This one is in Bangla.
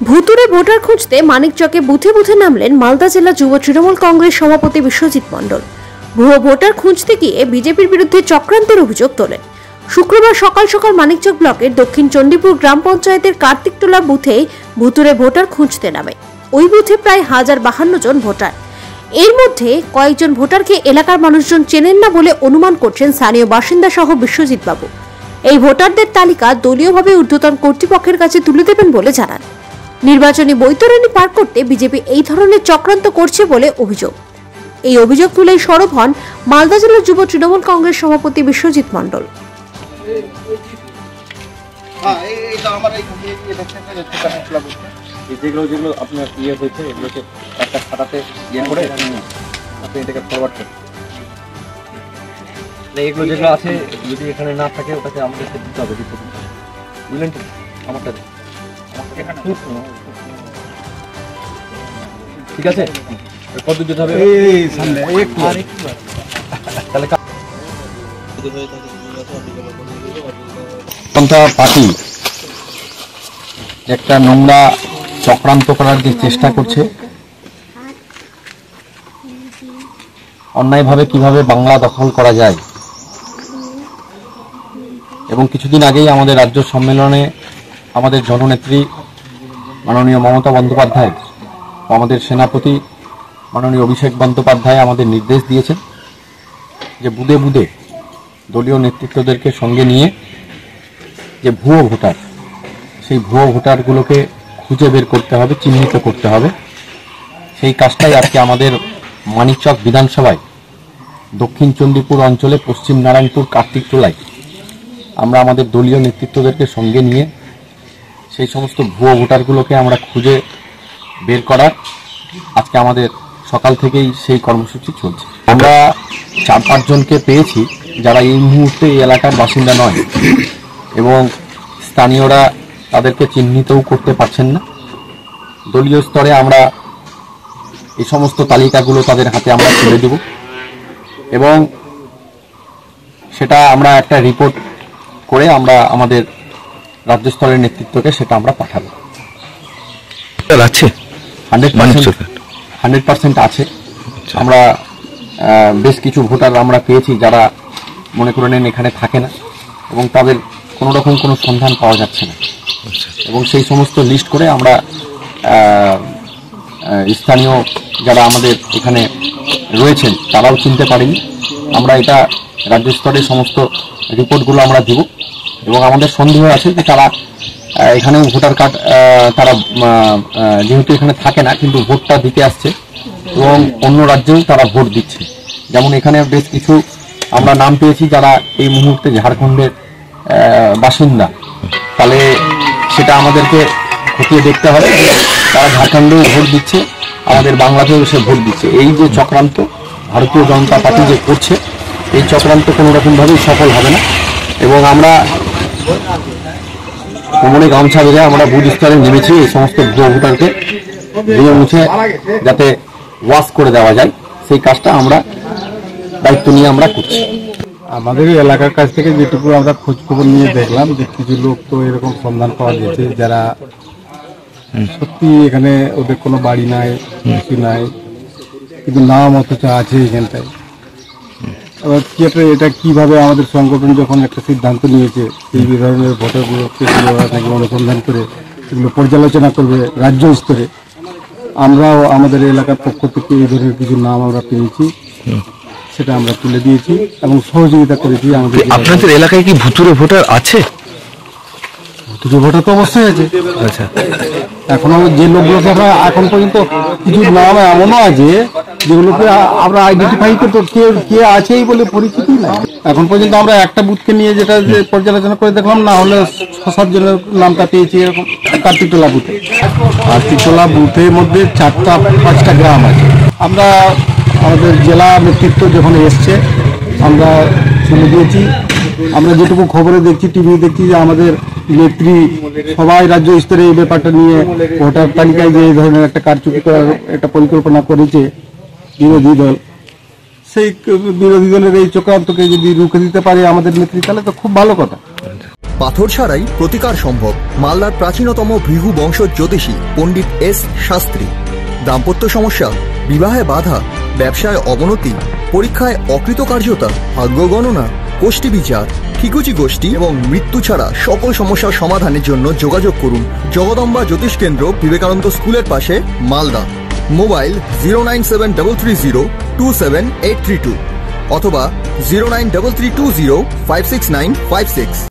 ভুতুড়ে ভোটার খুঁজতে মানিকচকে বুথে বুথে নামলেন মালদা জেলা যুব তৃণমূল কংগ্রেস সভাপতি বিশ্বজিৎ মণ্ডল। ভুয়ো ভোটার খুঁজতে গিয়ে বিজেপির বিরুদ্ধে চক্রান্তের অভিযোগ তোলেন। শুক্রবার সকাল সকাল মানিকচক ব্লকের দক্ষিণ চণ্ডীপুর গ্রাম পঞ্চায়েতের কার্তিকটোলা বুথে ভুতুড়ে ভোটার খুঁজতে নামে। ওই বুথে প্রায় 1052 জন ভোটার। এর মধ্যে কয়েকজন ভোটারকে এলাকার মানুষজন চেনেন না বলে অনুমান করছেন স্থানীয় বাসিন্দা সহ বিশ্বজিৎ বাবু। এই ভোটারদের তালিকা দলীয়ভাবে ঊর্ধ্বতন কর্তৃপক্ষের কাছে তুলে দেবেন বলে জানান। নির্বাচনী বৈতরণী পার করতে বিজেপি এই ধরনের চক্রান্ত করছে বলে অভিযোগ। এই অভিযোগ তুলেই সরব হন মালদা জেলার যুব তৃণমূল কংগ্রেস সভাপতি বিশ্বজিৎ মণ্ডল। যেগুলো আপনার হয়েছে এগুলোকে একটা খাতাতে করে আপনি এটাকে ফরওয়ার্ড করুন। এগুলো যেগুলো আছে যদি এখানে না থাকে ওটাকে আমাদেরকে দিতে হবে, বুঝলেন তো? আমারটা ঠিক আছে, কত দিতে হবে? পার্টি একটা নোংরা চক্রান্ত করার যে চেষ্টা করছে, অন্যায়ভাবে কিভাবে বাংলা দখল করা যায়, এবং কিছুদিন আগেই আমাদের রাজ্য সম্মেলনে আমাদের জননেত্রী মাননীয় মমতা বন্দ্যোপাধ্যায়, আমাদের সেনাপতি মাননীয় অভিষেক বন্দ্যোপাধ্যায় আমাদের নির্দেশ দিয়েছেন যে বুধে বুধে দলীয় নেতৃত্বদেরকে সঙ্গে নিয়ে যে ভুয়ো ভোটার, সেই ভুয়ো ভোটারগুলোকে খুঁজে বের করতে হবে, চিহ্নিত করতে হবে। সেই কাজটাই আজকে আমাদের মানিকচক বিধানসভায় দক্ষিণ চণ্ডীপুর অঞ্চলে পশ্চিম নারায়ণপুর কার্তিকটোলায় আমরা আমাদের দলীয় নেতৃত্বদেরকে সঙ্গে নিয়ে সেই সমস্ত ভুয়ো ভোটারগুলোকে আমরা খুঁজে বের করার আজকে আমাদের সকাল থেকেই সেই কর্মসূচি চলছে। আমরা 4-5 জনকে পেয়েছি যারা এই মুহূর্তে এই এলাকার বাসিন্দা নয়, এবং স্থানীয়রা তাদেরকে চিহ্নিতও করতে পারছেন না। দলীয় স্তরে আমরা এই সমস্ত তালিকাগুলো তাদের হাতে আমরা তুলে দেব, এবং সেটা আমরা একটা রিপোর্ট করে আমরা আমাদের রাজ্য স্তরের নেতৃত্বকে সেটা আমরা পাঠাবো। আছে 100% আছে। আমরা বেশ কিছু ভোটার আমরা পেয়েছি যারা মনে করে নেন এখানে থাকে না, এবং তাদের কোনো রকম কোনো সন্ধান পাওয়া যাচ্ছে না, এবং সেই সমস্ত লিস্ট করে আমরা স্থানীয় যারা আমাদের এখানে রয়েছেন তারাও চিনতে পারেনি। আমরা এটা রাজ্য স্তরে সমস্ত রিপোর্টগুলো আমরা দেব, এবং আমাদের সন্দেহ আছে যে তারা এখানেও ভোটার কার্ড তারা যেহেতু এখানে থাকে না কিন্তু ভোটটা দিতে আসছে, এবং অন্য রাজ্যেও তারা ভোট দিচ্ছে। যেমন এখানে বেশ কিছু আমরা নাম পেয়েছি যারা এই মুহূর্তে ঝাড়খণ্ডের বাসিন্দা, তাহলে সেটা আমাদেরকে খতিয়ে দেখতে হবে। তারা ঝাড়খণ্ডেও ভোট দিচ্ছে, আমাদের বাংলাতেও এসে ভোট দিচ্ছে। এই যে চক্রান্ত ভারতীয় জনতা পার্টি যে করছে, এই চক্রান্ত কোনো রকমভাবেই সফল হবে না, এবং আমরা কোমরে গামছা বেঁধে আমরা বুথ স্তরে নেমেছি এই সমস্ত ভুয়ো ভোটারকে ধুয়ে মুছে যাতে ওয়াশ করে দেওয়া যায়, সেই কাজটা আমরা দায়িত্ব নিয়ে আমরা করছি। আমাদের এলাকার কাছ থেকে যেটুকু আমরা খোঁজ খবর নিয়ে দেখলাম যে কিছু লোক তো এরকম সন্ধান পাওয়া গেছে যারা সত্যি এখানে ওদের কোনো বাড়ি নাই, কিছু নাই, কিন্তু নাম অথচ আছে এখানটায়। এবার এটা কিভাবে আমাদের সংগঠন যখন একটা সিদ্ধান্ত নিয়েছে এই ধরনের ভোটারগুলোকে নাকি অনুসন্ধান করে এগুলো পর্যালোচনা করবে রাজ্য স্তরে, আমরাও আমাদের এলাকার পক্ষ থেকে এই ধরনের কিছু নাম আমরা পেয়েছি, সেটা আমরা তুলে দিয়েছি এবং সহযোগিতা করেছি। আমাদের আপনাদের এলাকায় কি ভুতুড়ে ভোটার আছে? ভুতুড়ে ভোটার তো অবশ্যই আছে। আচ্ছা, এখনো যে লোকগুলোকে আমরা এখন পর্যন্ত কিছু নাম এমনও আছে যেগুলোকে আমরা আইডেন্টিফাই করতে কে আছেই বলে পরিচিতি নাই। এখন পর্যন্ত আমরা একটা বুথকে নিয়ে যেটা যে পর্যালোচনা করে দেখলাম, না হলে 6-7 জনের নামটা পেয়েছি এরকম। কার্তিকটোলা বুথের মধ্যে 4-5টা গ্রাম আছে। আমরা আমাদের জেলা নেতৃত্ব যখন এসছে আমরা শুনে দিয়েছি। আমরা যেটুকু খবরে দেখছি, টিভি দেখছি যে আমাদের নেত্রী সবাই রাজ্য স্তরে এই ব্যাপারটা নিয়ে ভোটার তালিকায় যে এই ধরনের একটা কারচুপি করার একটা পরিকল্পনা করেছে বিরোধী দল, সেই বিরোধী দলের এই চক্রান্তকে যদি রুখে দিতে পারে আমাদের নেত্রী, তাহলে তো খুব ভালো কথা। পাথর ছাড়াই প্রতিকার সম্ভব। মালদার প্রাচীনতম ভৃগু বংশ জ্যোতিষী পণ্ডিত এস শাস্ত্রী। দাম্পত্য সমস্যা, বিবাহে বাধা, ব্যবসায় অবনতি, পরীক্ষায় অকৃতকার্যতা, ভাগ্য গণনা, গোষ্ঠী বিচার, ঠিকুচি গোষ্ঠী এবং মৃত্যু ছাড়া সকল সমস্যার সমাধানের জন্য যোগাযোগ করুন জগদম্বা জ্যোতিষ কেন্দ্র, বিবেকানন্দ স্কুলের পাশে, মালদা। মোবাইল 09730278332 অথবা 09332056956।